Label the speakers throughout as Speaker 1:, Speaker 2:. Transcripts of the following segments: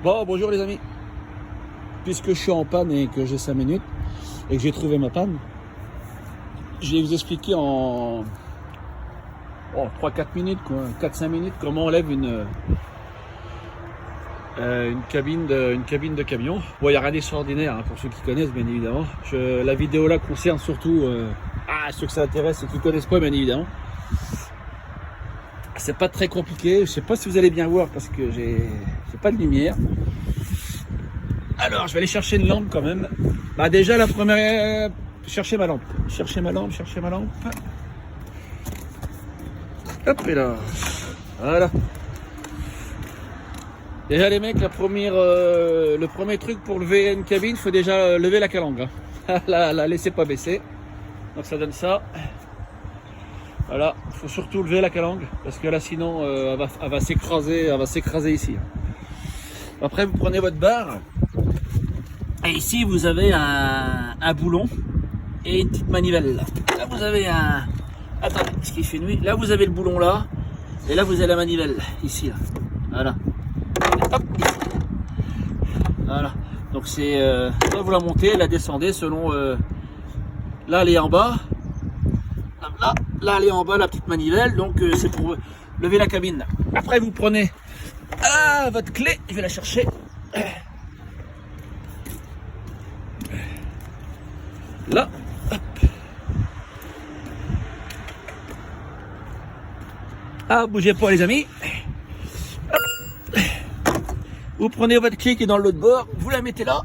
Speaker 1: Bon, bonjour les amis. Puisque je suis en panne et que j'ai 5 minutes et que j'ai trouvé ma panne, je vais vous expliquer en 3-4 minutes, 4-5 minutes, comment on lève une cabine de camion. Bon, il n'y a rien d'extraordinaire hein, pour ceux qui connaissent, bien évidemment. La vidéo là concerne surtout ceux que ça intéresse et qui ne connaissent pas, bien évidemment. C'est pas très compliqué. Je sais pas si vous allez bien voir parce que j'ai pas de lumière. Alors, je vais aller chercher une lampe quand même. Bah déjà la première, chercher ma lampe. Chercher ma lampe. Hop et là. Voilà. Déjà les mecs, le premier truc pour lever une cabine, il faut déjà lever la calandre. Hein. la laissez pas baisser. Donc ça donne ça. Voilà, il faut surtout lever la calandre parce que là sinon elle va s'écraser ici. Après vous prenez votre barre et ici vous avez un boulon et une petite manivelle. Là vous avez un... Attendez, parce qu'il fait nuit. Là vous avez le boulon là et là vous avez la manivelle ici. Là. Voilà. Hop, ici. Voilà. Donc c'est... là vous la montez, la descendez selon... là elle est en bas. Là, elle est en bas, la petite manivelle, donc c'est pour lever la cabine. Après, vous prenez votre clé, je vais la chercher. Là, hop. Bougez pas les amis. Hop. Vous prenez votre clé qui est dans l'autre bord, vous la mettez là.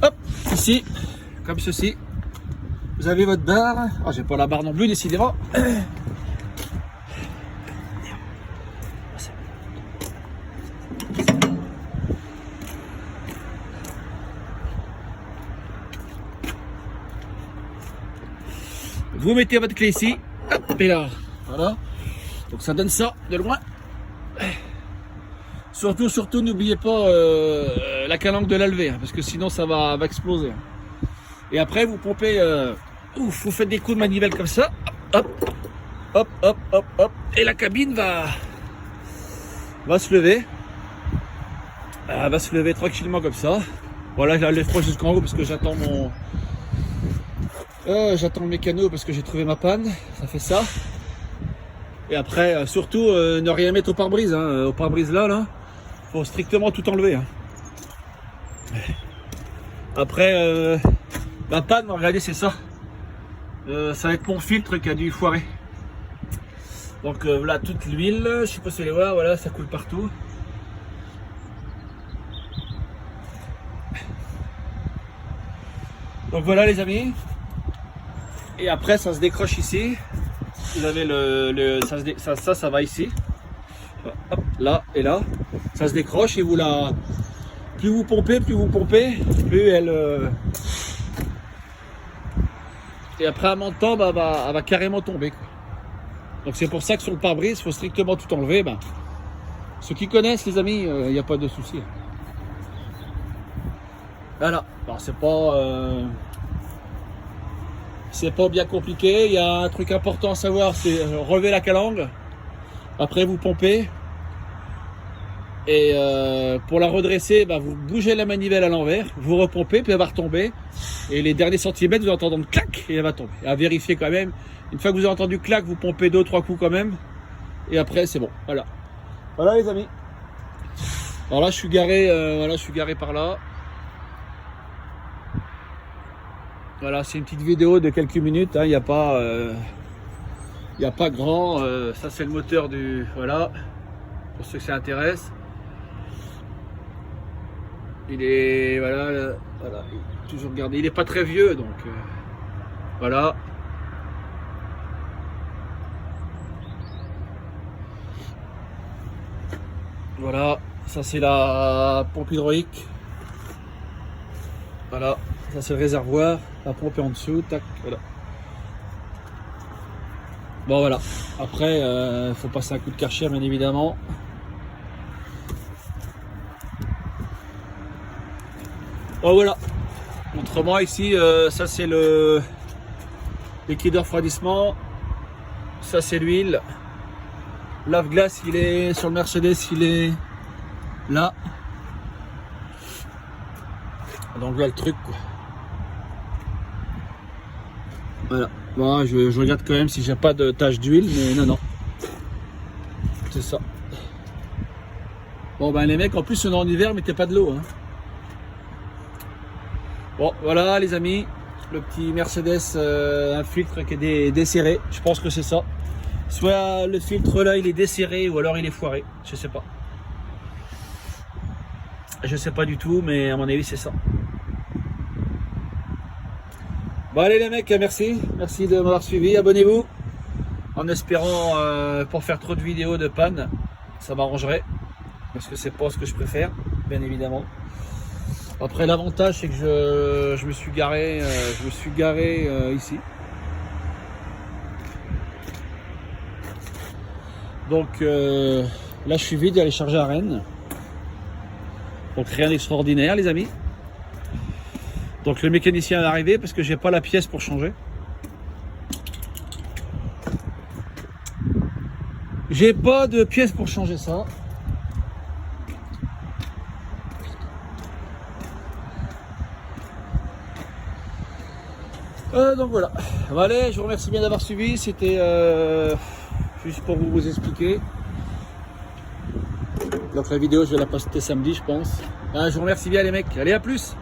Speaker 1: Hop, ici. Comme ceci, vous avez votre barre. Ah, j'ai pas la barre non plus, décidément. Vous mettez votre clé ici, hop, et là, voilà. Donc ça donne ça de loin. Surtout, n'oubliez pas la calandre de la lever, hein, parce que sinon ça va exploser. Hein. Et après, vous pompez, vous faites des coups de manivelle comme ça, hop, et la cabine va se lever. Elle va se lever tranquillement comme ça. Voilà, je la lève pas jusqu'en haut parce que j'attends le mécano parce que j'ai trouvé ma panne. Ça fait ça. Et après, surtout, ne rien mettre au pare-brise. Hein. Au pare-brise là, faut strictement tout enlever. Hein. Après. La panne, regardez, c'est ça. Ça va être mon filtre qui a dû foirer. Donc là, toute l'huile, je sais pas si vous allez voir, voilà, ça coule partout. Donc voilà les amis. Et après, ça se décroche ici. Vous avez ça va ici. Hop, là et là. Ça se décroche et plus vous pompez, plus elle... Et après un moment de temps, elle va carrément tomber. Quoi. Donc c'est pour ça que sur le pare-brise, il faut strictement tout enlever. Ceux qui connaissent les amis, il n'y a pas de souci. Voilà. Alors, c'est pas bien compliqué. Il y a un truc important à savoir, c'est relever la calandre. Après vous pompez. Et pour la redresser, vous bougez la manivelle à l'envers, vous repompez, puis elle va retomber. Et les derniers centimètres, vous entendez clac, et elle va tomber. Et à vérifier quand même. Une fois que vous avez entendu clac, vous pompez 2-3 coups quand même. Et après, c'est bon. Voilà. Voilà les amis. Alors là, je suis garé par là. Voilà, c'est une petite vidéo de quelques minutes. Il n'y a pas grand. Ça, c'est le moteur du. Voilà. Pour ceux que ça intéresse. Il est voilà, toujours gardé. Il n'est pas très vieux donc voilà. Voilà, ça c'est la pompe hydraulique. Voilà, ça c'est le réservoir. La pompe est en dessous. Tac, voilà. Bon voilà. Après, faut passer un coup de Karcher bien évidemment. Bon voilà. Autrement ici, ça c'est le liquide de refroidissement. Ça c'est l'huile. Lave-glace, il est sur le Mercedes, il est là. Donc là le truc quoi. Voilà. Bon, je regarde quand même si j'ai pas de tache d'huile, mais non. C'est ça. Bon ben les mecs, en plus on est en hiver, mettez pas de l'eau. Hein. Bon voilà les amis, le petit Mercedes, un filtre qui est desserré. Je pense que c'est ça. Soit le filtre là il est desserré ou alors il est foiré. Je sais pas. Je sais pas du tout, mais à mon avis c'est ça. Bon allez les mecs, merci de m'avoir suivi, abonnez-vous, en espérant pour faire trop de vidéos de panne, ça m'arrangerait, parce que c'est pas ce que je préfère, bien évidemment. Après l'avantage c'est que je me suis garé, ici. Donc là je suis vide, aller charger à Rennes. Donc rien d'extraordinaire les amis. Donc le mécanicien est arrivé parce que j'ai pas la pièce pour changer. J'ai pas de pièce pour changer ça. Donc voilà. Bon, allez, je vous remercie bien d'avoir suivi. C'était juste pour vous expliquer. Donc la vidéo je vais la poster samedi je pense. Je vous remercie bien les mecs. Allez à plus.